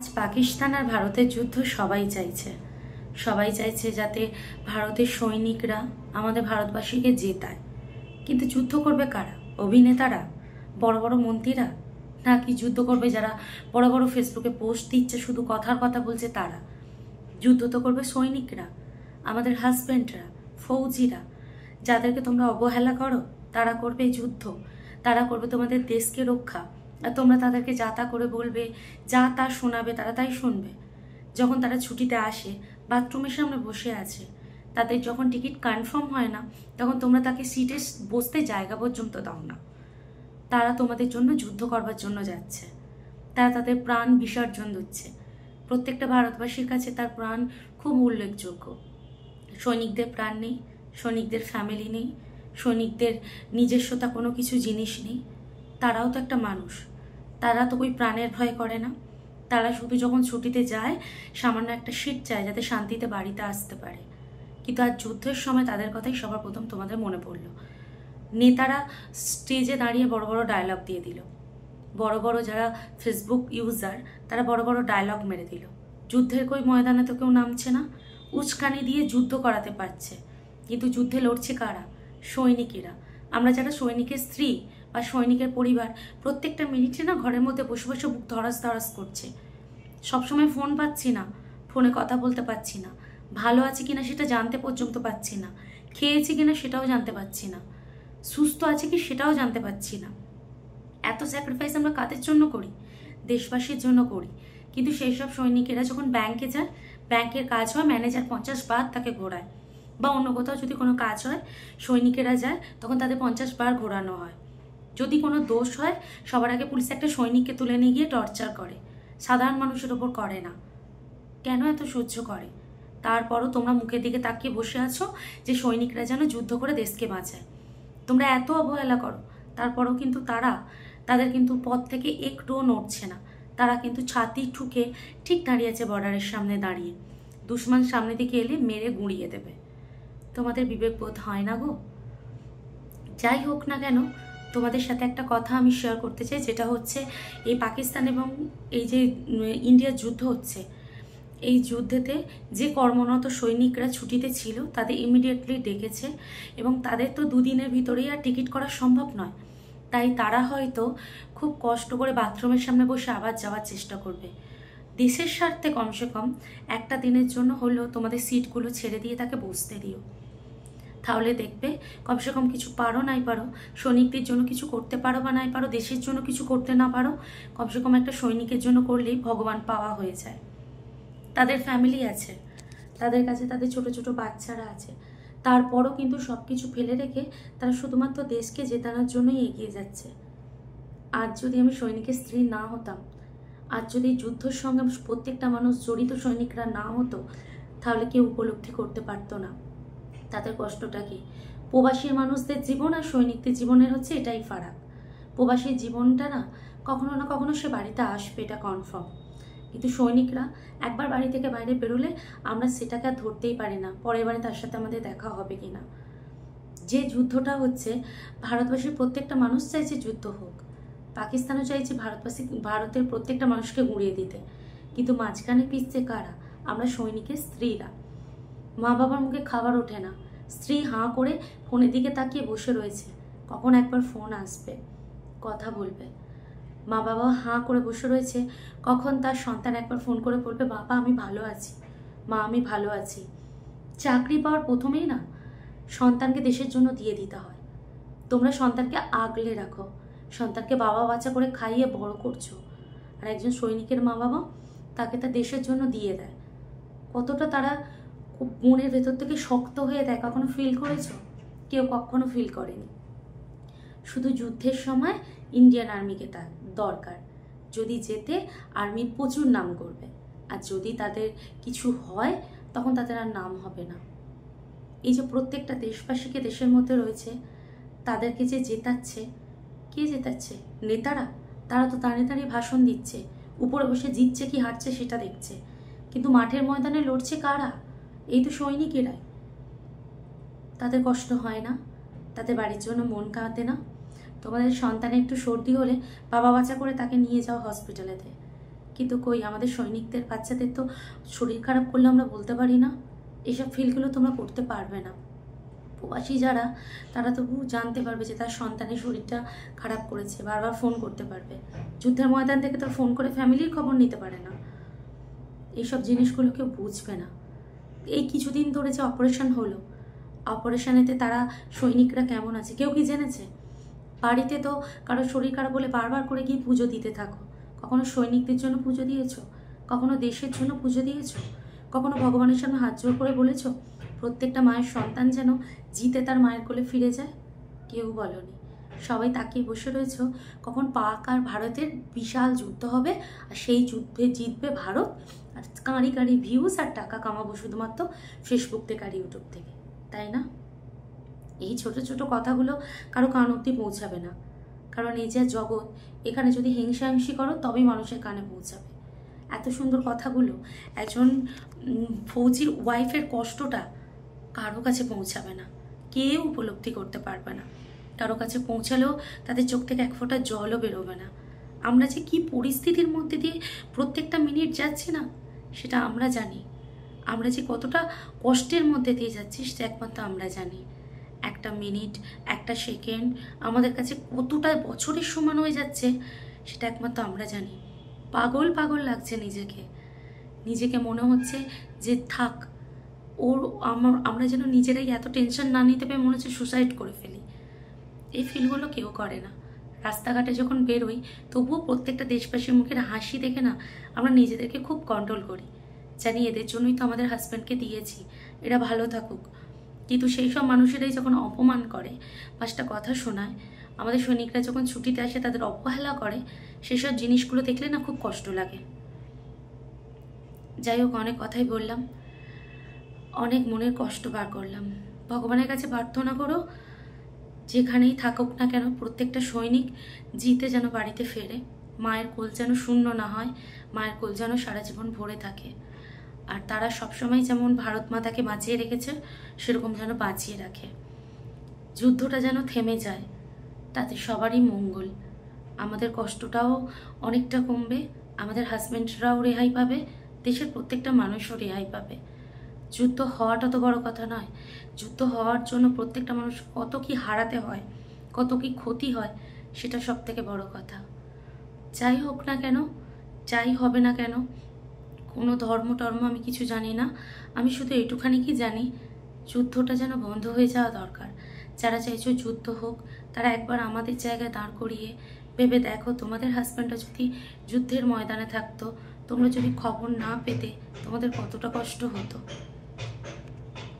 আজ পাকিস্তান আর ভারতের যুদ্ধ সবাই চাইছে যাতে ভারতের সৈনিকরা আমাদের ভারতবাসীকে জেতায়। কিন্তু যুদ্ধ করবে কারা? অভিনেতারা, বড় বড় মন্ত্রীরা, নাকি যুদ্ধ করবে যারা বড় বড় ফেসবুকে পোস্ট দিচ্ছে, শুধু কথার কথা বলছে তারা? যুদ্ধ তো করবে সৈনিকরা, আমাদের হাজব্যান্ডরা, ফৌজিরা, যাদেরকে তোমরা অবহেলা করো। তারা করবে যুদ্ধ, তারা করবে তোমাদের দেশকে রক্ষা। আর তোমরা তাদেরকে যা তা করে বলবে, যা তা শোনাবে, তারা তাই শুনবে। যখন তারা ছুটিতে আসে, বাথরুমের সামনে বসে আছে, তাদের যখন টিকিট কনফার্ম হয় না, তখন তোমরা তাকে সিটে বসতে জায়গা পর্যন্ত দাও না। তারা তোমাদের জন্য যুদ্ধ করবার জন্য যাচ্ছে, তারা তাদের প্রাণ বিসর্জন দিচ্ছে। প্রত্যেকটা ভারতবাসীর কাছে তার প্রাণ খুব উল্লেখযোগ্য। সৈনিকদের প্রাণ নেই, সৈনিকদের ফ্যামিলি নেই, সৈনিকদের নিজস্বতা কোনো কিছু জিনিস নেই। তারাও তো একটা মানুষ, তারা তো ওই প্রাণের ভয় করে না। তারা শুধু যখন ছুটিতে যায় সামান্য একটা সিট চায় যাতে শান্তিতে বাড়িতে আসতে পারে। কিন্তু আজ যুদ্ধের সময় তাদের কথাই সবার প্রথম তোমাদের মনে পড়লো। নেতারা স্টেজে দাঁড়িয়ে বড় বড় ডায়লগ দিয়ে দিল, বড় বড় যারা ফেসবুক ইউজার তারা বড় বড় ডায়লগ মেরে দিল। যুদ্ধের কই ময়দানে তো কেউ নামছে না, উস্কানি দিয়ে যুদ্ধ করাতে পারছে। কিন্তু যুদ্ধে লড়ছে কারা? সৈনিকেরা। আমরা যারা সৈনিকের স্ত্রী বা সৈনিকের পরিবার, প্রত্যেকটা মিনিটে না ঘরের মধ্যে বসে বসে বুক ধরাস ধরাস করছে। সবসময় ফোন পাচ্ছি না, ফোনে কথা বলতে পারছি না, ভালো আছে কিনা সেটা জানতে পর্যন্ত পাচ্ছি না, খেয়েছি কিনা সেটাও জানতে পারছি না, সুস্থ আছে কি সেটাও জানতে পারছি না। এত স্যাক্রিফাইস আমরা কাদের জন্য করি? দেশবাসীর জন্য করি। কিন্তু সেই সব সৈনিকেরা যখন ব্যাংকে যায়, ব্যাংকের কাজ হয়, ম্যানেজার 50 বার তাকে ঘোরায়। বা অন্য কোথাও যদি কোনো কাজ হয়, সৈনিকেরা যায়, তখন তাদের 50 বার ঘোরানো হয়। যদি কোনো দোষ হয়, সবার আগে পুলিশ একটা সৈনিককে তুলে নিয়ে গিয়ে টর্চার করে, সাধারণ মানুষের ওপর করে না। কেন এত সহ্য করে? তারপরও তোমরা মুখের দিকে তাকিয়ে বসে আছো যে সৈনিকরা যেন যুদ্ধ করে দেশকে বাঁচায়। তোমরা এত অবহেলা করো, তারপরও কিন্তু তাদের কিন্তু পথ থেকে একটুও নড়ছে না। তারা কিন্তু ছাতি ঠুকে ঠিক দাঁড়িয়ে আছে বর্ডারের সামনে দাঁড়িয়ে। দুশ্মন সামনে দিকে এলে মেরে গুঁড়িয়ে দেবে। তোমাদের বিবেকবোধ হয় না গো? যাই হোক না কেন, তোমাদের সাথে একটা কথা আমি শেয়ার করতে চাই, যেটা হচ্ছে এই পাকিস্তান এবং এই যে ইন্ডিয়ার যুদ্ধ হচ্ছে, এই যুদ্ধেতে যে কর্মরত সৈনিকরা ছুটিতে ছিল তাদের ইমিডিয়েটলি ডেকেছে, এবং তাদের তো দুদিনের ভিতরেই আর টিকিট করা সম্ভব নয়। তাই তারা হয়তো খুব কষ্ট করে বাথরুমের সামনে বসে আবার যাওয়ার চেষ্টা করবে। দেশের স্বার্থে কমসে কম একটা দিনের জন্য হলেও তোমাদের সিটগুলো ছেড়ে দিয়ে তাকে বসতে দিও। তাহলে দেখবে কমসে কম কিছু পারো নাই পারো, সৈনিকদের জন্য কিছু করতে পারো বা নাই পারো, দেশের জন্য কিছু করতে না পারো, কমসে কম একটা সৈনিকের জন্য করলেই ভগবান পাওয়া হয়ে যায়। তাদের ফ্যামিলি আছে, তাদের কাছে তাদের ছোট ছোট বাচ্চারা আছে, তারপরও কিন্তু সব কিছু ফেলে রেখে তারা শুধুমাত্র দেশকে জেতানোর জন্যই এগিয়ে যাচ্ছে। আজ যদি আমি সৈনিকের স্ত্রী না হতাম, আজ যদি যুদ্ধের সঙ্গে প্রত্যেকটা মানুষ জড়িত সৈনিকরা না হতো, তাহলে কেউ উপলব্ধি করতে পারতো না তাদের কষ্টটা কি। প্রবাসী মানুষদের জীবন আর সৈনিকদের জীবনের হচ্ছে এটাই ফারাক। প্রবাসীর জীবনটা না কখনো না কখনো সে বাড়িতে আসবে, এটা কনফার্ম। কিন্তু সৈনিকরা একবার বাড়ি থেকে বাইরে বেরোলে আমরা সেটাকে আর ধরতেই পারি না পরের বারে তার সাথে আমাদের দেখা হবে কিনা। যে যুদ্ধটা হচ্ছে, ভারতবাসীর প্রত্যেকটা মানুষ চাইছে যুদ্ধ হোক, পাকিস্তানও চাইছে ভারতের প্রত্যেকটা মানুষকে গুঁড়িয়ে দিতে। কিন্তু মাঝখানে পিছছে কারা? আমরা সৈনিকের স্ত্রীরা। মা বাবার মুখে খাবার ওঠে না, স্ত্রী হাঁ করে ফোনের দিকে তাকিয়ে বসে রয়েছে, কখন একবার ফোন আসবে, কথা বলবে। মা বাবা হাঁ করে বসে রয়েছে, কখন তার সন্তান একবার ফোন করে বলবে, বাবা আমি ভালো আছি, মা আমি ভালো আছি। চাকরি পাওয়ার প্রথমেই না সন্তানকে দেশের জন্য দিয়ে দিতে হয়। তোমরা সন্তানকে আগলে রাখো, সন্তানকে বাবা বাচ্চা করে খাইয়ে বড় করছো। আর একজন সৈনিকের মা বাবা তাকে তার দেশের জন্য দিয়ে দেয়। কতটা তারা খুব মনের ভেতর থেকে শক্ত হয়ে দেয়, কখনো ফিল করেছো? কেউ কখনো ফিল করেনি। শুধু যুদ্ধের সময় ইন্ডিয়ান আর্মিকে তার দরকার, যদি যেতে আর্মির প্রচুর নাম করবে। আর যদি তাদের কিছু হয় তখন তাদের আর নাম হবে না। এই যে প্রত্যেকটা দেশবাসীকে দেশের মধ্যে রয়েছে, তাদেরকে যে জেতাচ্ছে, কে জেতাচ্ছে? নেতারা। তারা তো দাঁড়িয়ে দাঁড়িয়ে ভাষণ দিচ্ছে, উপরে বসে জিতছে কি হারছে সেটা দেখছে। কিন্তু মাঠের ময়দানে লড়ছে কারা? এই তো সৈনিকেরাই। তাদের কষ্ট হয় না? তাদের বাড়ির জন্য মন কাঁদে না? তোমাদের সন্তানের একটু সর্দি হলে বাবা বাচ্চা করে তাকে নিয়ে যাও হসপিটালেতে, কিন্তু কই, আমাদের সৈনিকদের বাচ্চাদের তো শরীর খারাপ করলে আমরা বলতে পারি না। এইসব ফিলগুলো তোমরা করতে পারবে না। প্রবাসী যারা, তারা তবু জানতে পারবে যে তার সন্তানের শরীরটা খারাপ করেছে, বারবার ফোন করতে পারবে। যুদ্ধের ময়দান থেকে তো ফোন করে ফ্যামিলির খবর নিতে পারে না। এইসব জিনিসগুলো কেউ বুঝবে না। এই কিছুদিন ধরে যে অপারেশন হলো, অপারেশনেতে তারা সৈনিকরা কেমন আছে কেউ কি জেনেছে? বাড়িতে তো কারো শরীর খারাপ বলে বারবার করে গিয়ে পুজো দিতে থাকো। কখনো সৈনিকদের জন্য পুজো দিয়েছো? কখনো দেশের জন্য পুজো দিয়েছো? কখনো ভগবানের সামনে হাত জোড় করে বলেছো প্রত্যেকটা মায়ের সন্তান যেন জিতে তার মায়ের কোলে ফিরে যায়? কেউ বলনি। সবাই তাকিয়ে বসে রয়েছে কখন পাক আর ভারতের বিশাল যুদ্ধ হবে, আর সেই যুদ্ধে জিতবে ভারত, আর কাঁড়ি কাঁড়ি ভিউজ আর টাকা কামাবো শুধুমাত্র ফেসবুক থেকে আর ইউটিউব থেকে, তাই না? এই ছোট ছোট কথাগুলো কারো কান অব্দি পৌঁছাবে না, কারণ এই যে জগৎ, এখানে যদি হিংসাহিংসি করো তবেই মানুষের কানে পৌঁছাবে। এত সুন্দর কথাগুলো একজন ফৌজির ওয়াইফের কষ্টটা কারো কাছে পৌঁছাবে না, কেউ উপলব্ধি করতে পারবে না। কারো কাছে পৌঁছালেও তাদের চোখ থেকে এক ফোঁটা জলও বেরোবে না। আমরা যে কি পরিস্থিতির মধ্যে দিয়ে প্রত্যেকটা মিনিট যাচ্ছি না, সেটা আমরা জানি। আমরা যে কতটা কষ্টের মধ্যে দিয়ে যাচ্ছি সেটা একমাত্র আমরা জানি। একটা মিনিট, একটা সেকেন্ড আমাদের কাছে কতটা বছরের সমান হয়ে যাচ্ছে সেটা একমাত্র আমরা জানি। পাগল পাগল লাগছে নিজেকে মনে হচ্ছে যে থাক আমরা যেন নিজেরাই এত টেনশন না নিতে পেরে মনে হচ্ছে সুসাইড করে ফেলি। এই ফিলগুলো কেউ করে না। রাস্তাঘাটে যখন বেরোই তবুও প্রত্যেকটা দেশবাসীর মুখের হাসি দেখে না আমরা নিজেদেরকে খুব কন্ট্রোল করি, জানি এদের জন্যই তো আমাদের হাজব্যান্ডকে দিয়েছি, এরা ভালো থাকুক। কিন্তু সেই সব মানুষেরাই যখন অপমান করে, পাঁচটা কথা শোনায়, আমাদের সৈনিকরা যখন ছুটিতে আসে তাদের অবহেলা করে, সেসব জিনিসগুলো দেখলে না খুব কষ্ট লাগে। যাই হোক, অনেক কথাই বললাম, অনেক মনের কষ্ট বার করলাম। ভগবানের কাছে প্রার্থনা করো যেখানেই থাকুক না কেন প্রত্যেকটা সৈনিক জিতে যেন বাড়িতে ফেরে, মায়ের কোল যেন শূন্য না হয়, মায়ের কোল যেন সারা জীবন ভরে থাকে। আর তারা সবসময় যেমন ভারত মাতাকে বাঁচিয়ে রেখেছে সেরকম যেন বাঁচিয়ে রাখে। যুদ্ধটা যেন থেমে যায়, তাতে সবারই মঙ্গল। আমাদের কষ্টটাও অনেকটা কমবে, আমাদের হাজব্যান্ডরাও রেহাই পাবে, দেশের প্রত্যেকটা মানুষও রেহাই পাবে। যুদ্ধ হওয়াটা তো বড় কথা নয়, যুদ্ধ হওয়ার জন্য প্রত্যেকটা মানুষ কত কি হারাতে হয়, কত কি ক্ষতি হয়, সেটা সব থেকে বড় কথা। যাই হোক না কেন, যাই হবে না কেন, কোনো ধর্ম টর্ম আমি কিছু জানি না, আমি শুধু এইটুখানি কি জানি, যুদ্ধটা যেন বন্ধ হয়ে যাওয়া দরকার। যারা চাইছো যুদ্ধ হোক, তারা একবার আমাদের জায়গায় দাঁড় করিয়ে ভেবে দেখো, তোমাদের হাজব্যান্ডরা যদি যুদ্ধের ময়দানে থাকতো, তোমরা যদি খবর না পেতে তোমাদের কতটা কষ্ট হতো।